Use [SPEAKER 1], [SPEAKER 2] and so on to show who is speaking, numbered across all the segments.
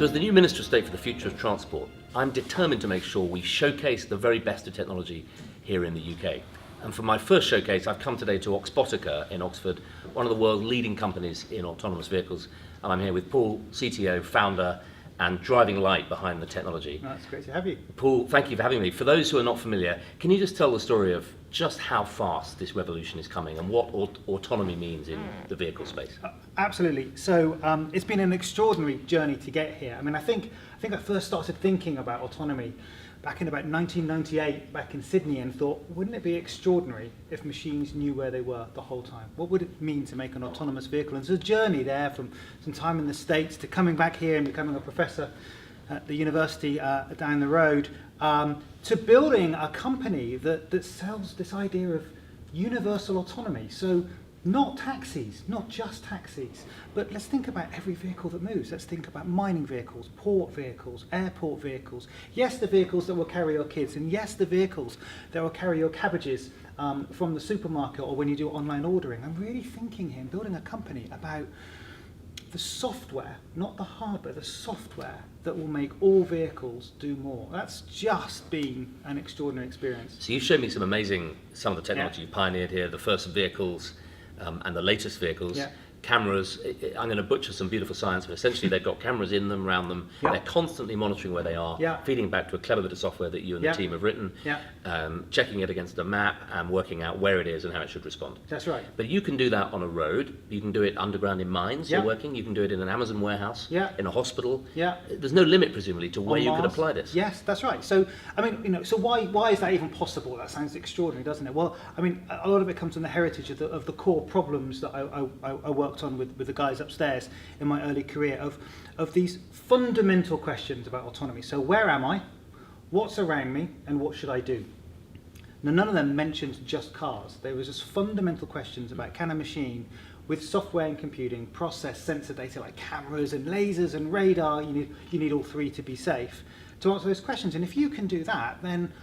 [SPEAKER 1] So as the new Minister of State for the Future of Transport, I'm determined to make sure we showcase the very best of technology here in the UK. And for my first showcase, I've come today to Oxbotica in Oxford, one of the world's leading companies in autonomous vehicles. And I'm here with Paul, CTO, founder, and driving light behind the technology.
[SPEAKER 2] That's great to have you.
[SPEAKER 1] Paul, thank you for having me. For those who are not familiar, can you just tell the story of just how fast this revolution is coming and what autonomy means in the vehicle space?
[SPEAKER 2] Absolutely. So it's been an extraordinary journey to get here. I mean, I think I first started thinking about autonomy back in about 1998, back in Sydney, and thought, wouldn't it be extraordinary if machines knew where they were the whole time? What would it mean to make an autonomous vehicle? And there's a journey there from some time in the States to coming back here and becoming a professor at the university down the road, to building a company that sells this idea of universal autonomy. So not taxis, not just taxis, but let's think about every vehicle that moves. Let's think about mining vehicles, port vehicles, airport vehicles. Yes, the vehicles that will carry your kids, and yes, the vehicles that will carry your cabbages from the supermarket or when you do online ordering. I'm really thinking here, building a company about the software, not the hardware, the software that will make all vehicles do more. That's just been an extraordinary experience.
[SPEAKER 1] So you showed me some of the technology you pioneered here, the first vehicles, and the latest vehicles, cameras. I'm going to butcher some beautiful science, but essentially they've got cameras in them, around them. They're constantly monitoring where they are, feeding back to a clever bit of software that you and the team have written, checking it against a map and working out where it is and how it should respond.
[SPEAKER 2] That's right.
[SPEAKER 1] But you can do that on a road. You can do it underground in mines. You're working. You can do it in an Amazon warehouse, in a hospital. There's no limit, presumably, to where you could apply this.
[SPEAKER 2] Yes, that's right. So, I mean, so why is that even possible? That sounds extraordinary, doesn't it? Well, I mean, a lot of it comes from the heritage of the core problems that I worked on with the guys upstairs in my early career of these fundamental questions about autonomy. So where am I? What's around me? And what should I do? Now, none of them mentioned just cars. There was just fundamental questions about, can a machine with software and computing process sensor data like cameras and lasers and radar? You need all three to be safe to answer those questions. And if you can do that, then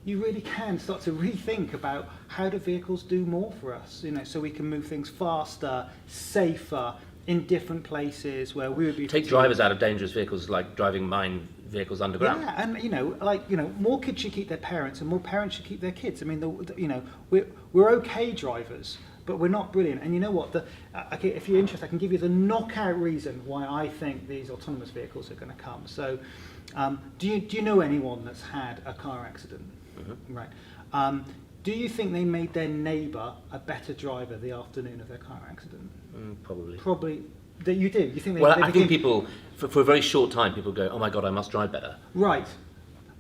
[SPEAKER 2] you really can start to rethink about how do vehicles do more for us, so we can move things faster, safer, in different places where we would be...
[SPEAKER 1] Take drivers out of dangerous vehicles like driving mine vehicles underground.
[SPEAKER 2] Yeah, and more kids should keep their parents and more parents should keep their kids. I mean, we're okay drivers, but we're not brilliant. And you know what? If you're interested, I can give you the knockout reason why I think these autonomous vehicles are going to come. So, do you know anyone that's had a car accident? Mm-hmm. Right. Do you think they made their neighbour a better driver the afternoon of their car accident?
[SPEAKER 1] Probably.
[SPEAKER 2] Probably. You do? You think they?
[SPEAKER 1] Well, I think people, for a very short time, people go, "Oh my God, I must drive better."
[SPEAKER 2] Right.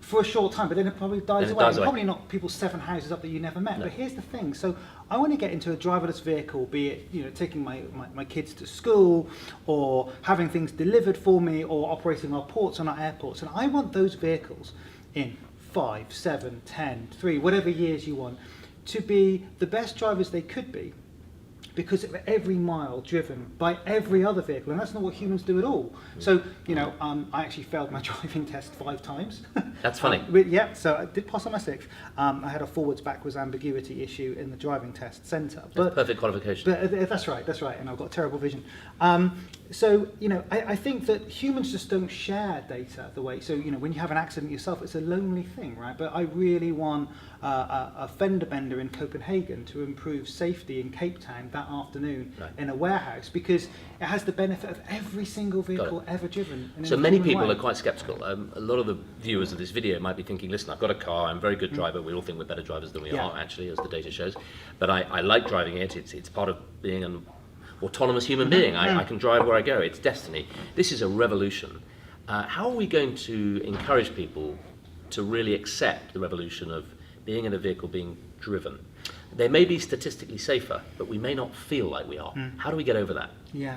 [SPEAKER 2] For a short time, but then it probably dies away. Probably not people 7 houses up that you never met. No. But here's the thing. So I want to get into a driverless vehicle, be it taking my kids to school, or having things delivered for me, or operating our ports and our airports. And I want those vehicles in 5, 7, 10, 3, whatever years you want, to be the best drivers they could be, because of every mile driven by every other vehicle, and that's not what humans do at all. So, I actually failed my driving test 5 times.
[SPEAKER 1] That's funny.
[SPEAKER 2] So I did pass on my 6th. I had a forwards-backwards ambiguity issue in the driving test centre.
[SPEAKER 1] But perfect qualification.
[SPEAKER 2] But that's right, and I've got terrible vision. So, I think that humans just don't share data the way, so, when you have an accident yourself, it's a lonely thing, right? But I really want a fender bender in Copenhagen to improve safety in Cape Town that afternoon in a warehouse, because it has the benefit of every single vehicle ever driven.
[SPEAKER 1] So many people are quite sceptical. A lot of the viewers of this video might be thinking, listen, I've got a car, I'm a very good driver, we all think we're better drivers than we are, actually, as the data shows, but I like driving it, it's part of being an autonomous human being. I can drive where I go, it's destiny. This is a revolution. How are we going to encourage people to really accept the revolution of being in a vehicle being driven? They may be statistically safer, but we may not feel like we are. How do we get over that?
[SPEAKER 2] Yeah,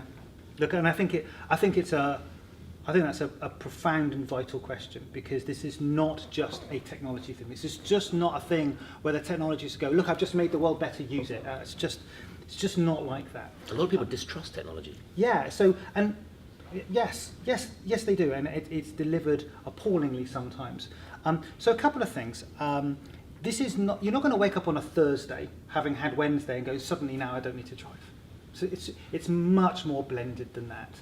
[SPEAKER 2] look, and I think that's a profound and vital question, because this is not just a technology thing. This is just not a thing where the technologists go, look, I've just made the world better, use it. It's just not like that.
[SPEAKER 1] A lot of people distrust technology.
[SPEAKER 2] Yeah. So, and yes, they do, and it's delivered appallingly sometimes. So a couple of things. This is not, you're not going to wake up on a Thursday having had Wednesday and go, suddenly now I don't need to drive. So it's much more blended than that.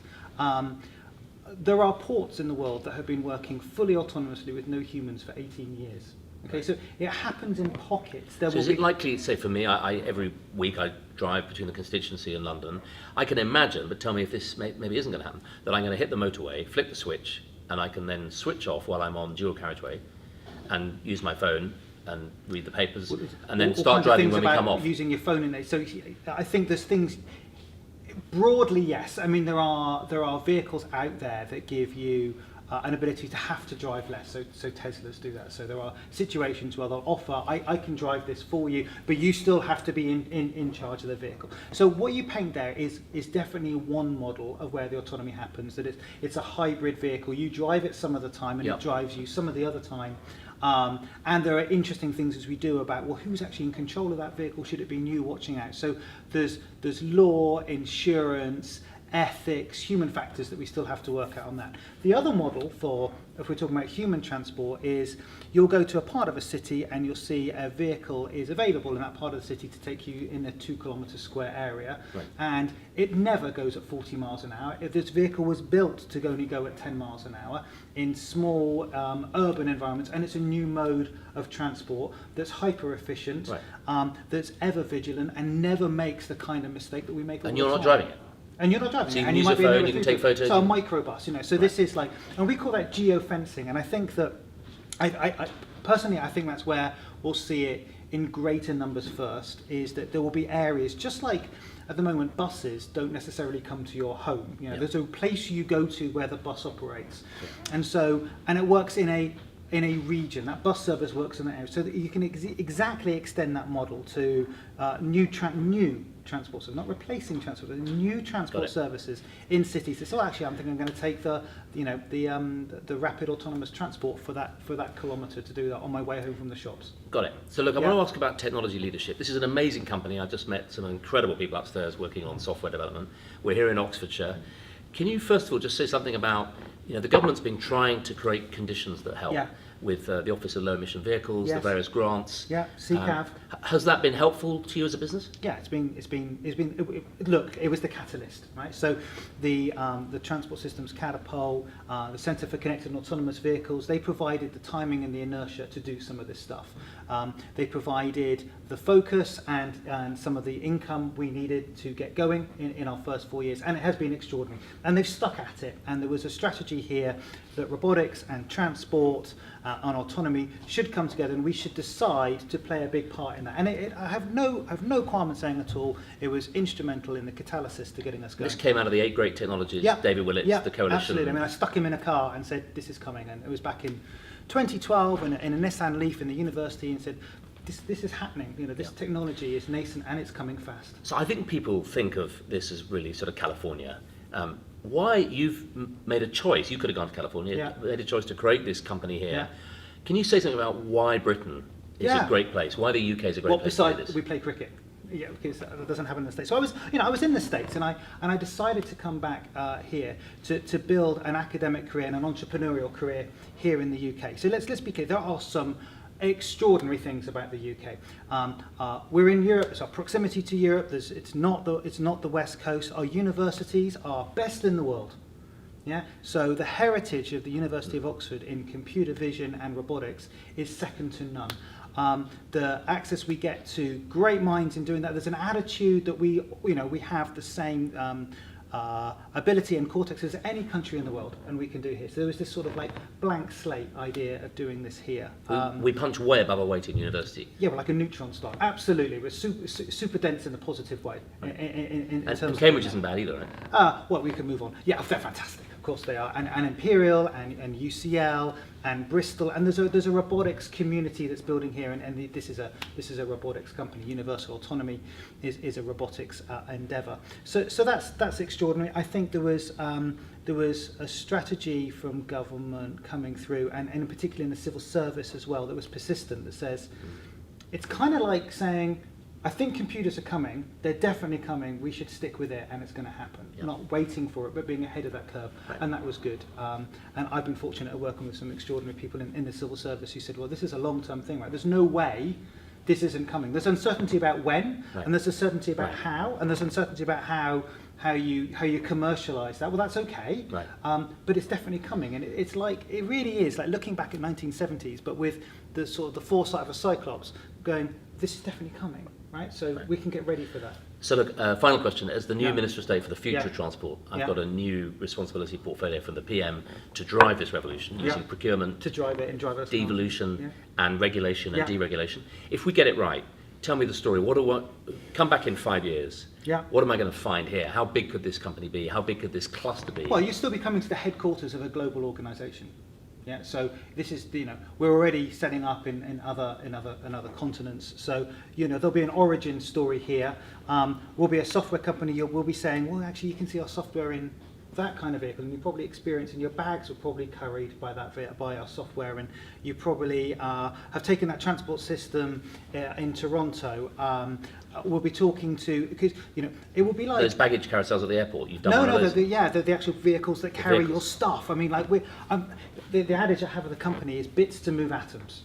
[SPEAKER 2] there are ports in the world that have been working fully autonomously with no humans for 18 years. Okay, so it happens in pockets.
[SPEAKER 1] So is it likely, say for me, I every week I drive between the constituency and London. I can imagine, but tell me if this maybe isn't going to happen, that I'm going to hit the motorway, flick the switch, and I can then switch off while I'm on dual carriageway and use my phone and read the papers, and then start driving when we come off.
[SPEAKER 2] Using your phone in there. So I think there's things. Broadly, yes. I mean, there are vehicles out there that give you an ability to have to drive less. So Teslas do that. So there are situations where they'll offer, I can drive this for you, but you still have to be in charge of the vehicle. So what you paint there is definitely one model of where the autonomy happens. That it's a hybrid vehicle. You drive it some of the time, and it drives you some of the other time. And there are interesting things as we do about, well, who's actually in control of that vehicle? Should it be you watching out? So there's law, insurance, ethics, human factors that we still have to work out on that. The other model for, if we're talking about human transport, is you'll go to a part of a city and you'll see a vehicle is available in that part of the city to take you in a 2 kilometre square area, and it never goes at 40 miles an hour. If this vehicle was built to only go at 10 miles an hour in small urban environments, and it's a new mode of transport that's hyper efficient, that's ever vigilant and never makes the kind of mistake that we make all the time.
[SPEAKER 1] And you're not driving it?
[SPEAKER 2] And you're not driving.
[SPEAKER 1] So you can use your phone, you can take photos.
[SPEAKER 2] So a microbus, you know. So this is like, and we call that geofencing. And I think that, I personally, I think that's where we'll see it in greater numbers first. Is that there will be areas, just like at the moment, buses don't necessarily come to your home. You know, there's a place you go to where the bus operates, and so it works in a region. That bus service works in that area, so that you can exactly extend that model to new transport, so not replacing transport, but new transport services in cities. So actually, I'm thinking I'm going to take the rapid autonomous transport for that kilometre to do that on my way home from the shops.
[SPEAKER 1] Got it. So look, I want to ask about technology leadership. This is an amazing company. I've just met some incredible people upstairs working on software development. We're here in Oxfordshire. Can you first of all just say something about, the government's been trying to create conditions that help with the Office of Low Emission Vehicles, the various grants.
[SPEAKER 2] CCAV.
[SPEAKER 1] Has that been helpful to you as a business?
[SPEAKER 2] Yeah, it's been. Look, it was the catalyst, right? So the Transport Systems Catapult, the Centre for Connected and Autonomous Vehicles, they provided the timing and the inertia to do some of this stuff. They provided the focus and some of the income we needed to get going in our first 4 years, and it has been extraordinary. And they've stuck at it, and there was a strategy here that robotics and transport and autonomy should come together, and we should decide to play a big part in that. And I have no qualm in saying at all, it was instrumental in the catalysis to getting us going.
[SPEAKER 1] This came out of the 8 Great Technologies, David Willetts, the coalition.
[SPEAKER 2] Absolutely. I mean, I stuck him in a car and said, this is coming, and it was back in 2012 in a Nissan Leaf in the university, and said, this is happening. This technology is nascent and it's coming fast.
[SPEAKER 1] So I think people think of this as really sort of California. Why you've made a choice? You could have gone to California. Made a choice to create this company here. Can you say something about why Britain is a great place? Why the UK is a great place to do this?
[SPEAKER 2] We play cricket. Yeah, because that doesn't happen in the States. So I was in the States, and I decided to come back here to build an academic career and an entrepreneurial career here in the UK. So let's be clear. There are some extraordinary things about the UK. We're in Europe. It's our proximity to Europe. It's not the West Coast. Our universities are best in the world. Yeah. So the heritage of the University of Oxford in computer vision and robotics is second to none. The access we get to great minds in doing that. There's an attitude that we have the same ability and cortex as any country in the world, and we can do here. So there was this sort of like blank slate idea of doing this here.
[SPEAKER 1] We punch way above our weight in university.
[SPEAKER 2] Yeah, we're like a neutron star. Absolutely, we're super dense in a positive way. In terms
[SPEAKER 1] and Cambridge isn't bad either,
[SPEAKER 2] right? Well, we can move on. Yeah, they're fantastic. Of course they are, and Imperial and UCL and Bristol, and there's a robotics community that's building here, and this is a robotics company. Universal Autonomy is a robotics endeavour. So that's extraordinary. I think there was a strategy from government coming through, and in particular in the civil service as well, that was persistent. That says it's kind of like saying, I think computers are coming, they're definitely coming, we should stick with it and it's going to happen. Not waiting for it, but being ahead of that curve. And that was good. And I've been fortunate at working with some extraordinary people in the civil service who said, well, this is a long-term thing, right? There's no way this isn't coming. There's uncertainty about when, and there's uncertainty about how, and there's uncertainty about how how you commercialize that. Well, that's okay,
[SPEAKER 1] Right.
[SPEAKER 2] but it's definitely coming, and it's like, it really is like looking back at 1970s, but with the sort of the foresight of a Cyclops, going, this is definitely coming, right? So we can get ready for that.
[SPEAKER 1] So look, final question. As the new Minister of State for the future
[SPEAKER 2] Yeah.
[SPEAKER 1] of transport, I've
[SPEAKER 2] Yeah.
[SPEAKER 1] got a new responsibility portfolio from the PM to drive this revolution using procurement,
[SPEAKER 2] To drive it and drive us.
[SPEAKER 1] devolution and regulation and
[SPEAKER 2] Yeah.
[SPEAKER 1] deregulation. If we get it right, tell me the story. Come back in 5 years.
[SPEAKER 2] Yeah.
[SPEAKER 1] What am I going to find here? How big could this company be? How big could this cluster be?
[SPEAKER 2] Well, you still be coming to the headquarters of a global organisation. Yeah, so this is, we're already setting up in other continents. So, there'll be an origin story here. We'll be a software company. We'll be saying, well, actually, you can see our software in that kind of vehicle, and you probably experience, and your bags were probably carried by by our software, and you probably have taken that transport system in Toronto. We'll be talking to, because it will be like
[SPEAKER 1] those baggage carousels at the airport. You've done
[SPEAKER 2] no,
[SPEAKER 1] one of those.
[SPEAKER 2] the actual vehicles that carry your
[SPEAKER 1] vehicles.
[SPEAKER 2] stuff. I mean, like the adage I have with the company is bits to move atoms.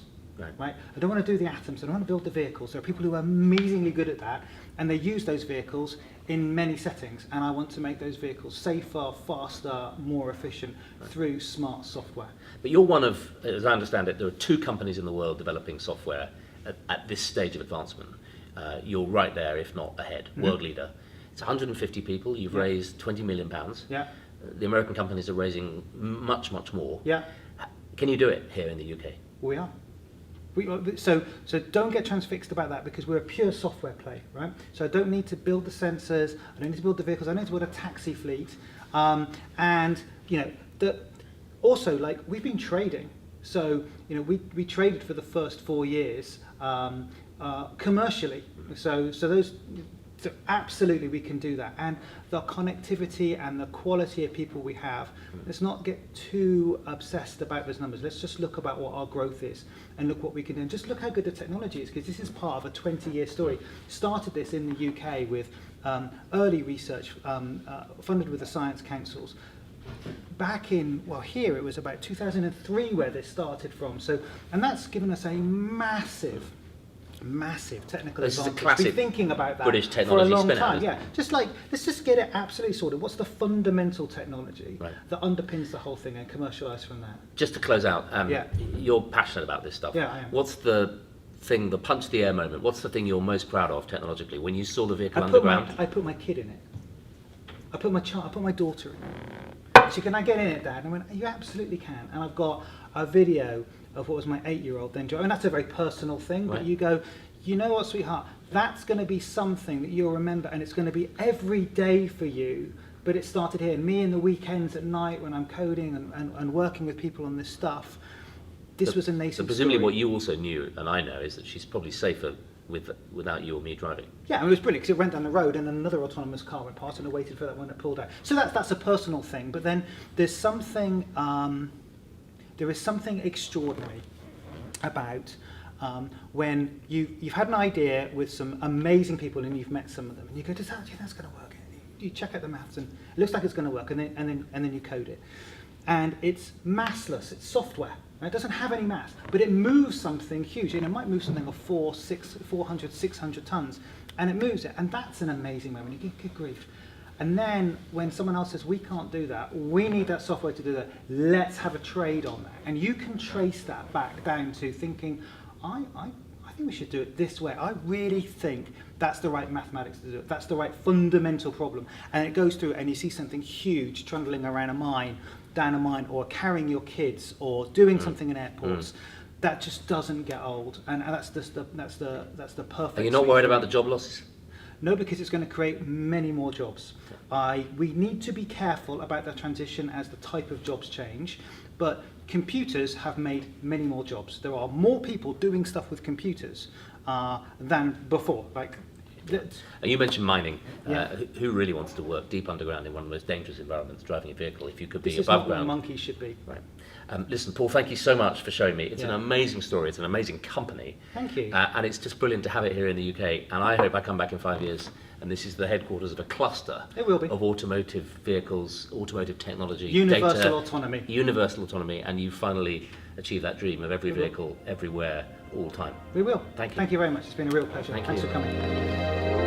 [SPEAKER 2] Right? I don't want to do the atoms. I don't want to build the vehicles. There are people who are amazingly good at that, and they use those vehicles in many settings. And I want to make those vehicles safer, faster, more efficient through smart software.
[SPEAKER 1] But you're one of, as I understand it, there are 2 companies in the world developing software at this stage of advancement. You're right there, if not ahead, world leader. It's 150 people. You've raised £20 million.
[SPEAKER 2] Yeah.
[SPEAKER 1] The American companies are raising much, much more.
[SPEAKER 2] Yeah.
[SPEAKER 1] Can you do it here in the UK?
[SPEAKER 2] We are. So don't get transfixed about that, because we're a pure software play, right? So I don't need to build the sensors, I don't need to build the vehicles, I don't need to build a taxi fleet, and also, like, we've been trading. So we traded for the first 4 years commercially. So absolutely we can do that, and the connectivity and the quality of people we have. Let's not get too obsessed about those numbers. Let's just look about what our growth is and look what we can do, and just look how good the technology is, because this is part of a 20-year story. Started this in the UK with early research funded with the Science Councils. Back in, here it was about 2003 where this started from. So, and that's given us a massive technical
[SPEAKER 1] This is a
[SPEAKER 2] advantage.
[SPEAKER 1] classic
[SPEAKER 2] Been thinking about that
[SPEAKER 1] British
[SPEAKER 2] for a
[SPEAKER 1] technology
[SPEAKER 2] long
[SPEAKER 1] spin-out,
[SPEAKER 2] time.
[SPEAKER 1] isn't
[SPEAKER 2] Yeah, just like, let's just get it absolutely sorted. What's the fundamental technology that underpins the whole thing, and commercialise from that?
[SPEAKER 1] Just to close out,
[SPEAKER 2] Yeah.
[SPEAKER 1] you're passionate about this stuff.
[SPEAKER 2] Yeah, I am.
[SPEAKER 1] What's the thing, the punch the air moment? What's the thing you're most proud of technologically when you saw the vehicle
[SPEAKER 2] I
[SPEAKER 1] underground?
[SPEAKER 2] put my kid in it. I put my daughter in it. She, can I get in it, Dad? And I went, you absolutely can. And I've got a video of what was my 8-year-old then driving. And that's a very personal thing, but you go, you know what, sweetheart, that's going to be something that you'll remember, and it's going to be every day for you. But it started here. And me in the weekends at night when I'm coding and working with people on this stuff, this was a nascent
[SPEAKER 1] So presumably
[SPEAKER 2] story.
[SPEAKER 1] what you also knew, and I know, is that she's probably safer without you or me driving.
[SPEAKER 2] Yeah, and it was brilliant, because it went down the road and another autonomous car went past, and I waited for that one that pulled out. So that's a personal thing. But then there's something, there is something extraordinary about when you've had an idea with some amazing people and you've met some of them, and you go, that's going to work. You check out the maths and it looks like it's going to work, and then you code it. And it's massless, it's software. Right? It doesn't have any mass, but it moves something huge. It might move something of 400, 600 tons, and it moves it. And that's an amazing moment. You get good grief. And then when someone else says, we can't do that, we need that software to do that, let's have a trade on that. And you can trace that back down to thinking, I think we should do it this way. I really think that's the right mathematics to do it. That's the right fundamental problem. And it goes through, and you see something huge trundling around a mine, down a mine, or carrying your kids, or doing something in airports. That just doesn't get old, and that's the perfect.
[SPEAKER 1] Are you not worried about the job losses?
[SPEAKER 2] No, because it's going to create many more jobs. We need to be careful about that transition as the type of jobs change, but computers have made many more jobs. There are more people doing stuff with computers than before.
[SPEAKER 1] And you mentioned mining.
[SPEAKER 2] Yeah.
[SPEAKER 1] Who really wants to work deep underground in one of the most dangerous environments, driving a vehicle, if you could be
[SPEAKER 2] This is
[SPEAKER 1] above
[SPEAKER 2] not where
[SPEAKER 1] ground?
[SPEAKER 2] monkeys should be.
[SPEAKER 1] Right. Listen, Paul, thank you so much for showing me. It's an
[SPEAKER 2] Yeah.
[SPEAKER 1] amazing story. It's an amazing company.
[SPEAKER 2] Thank you.
[SPEAKER 1] And it's just brilliant to have it here in the UK. And I hope I come back in 5 years and this is the headquarters of a cluster
[SPEAKER 2] It will be.
[SPEAKER 1] of automotive vehicles, automotive technology,
[SPEAKER 2] Universal
[SPEAKER 1] data,
[SPEAKER 2] autonomy.
[SPEAKER 1] universal autonomy, and you finally achieve that dream of every
[SPEAKER 2] We will.
[SPEAKER 1] vehicle, everywhere, all the time.
[SPEAKER 2] We will.
[SPEAKER 1] Thank you.
[SPEAKER 2] Thank you very much. It's been a real pleasure.
[SPEAKER 1] Thank
[SPEAKER 2] Thanks
[SPEAKER 1] you.
[SPEAKER 2] for coming.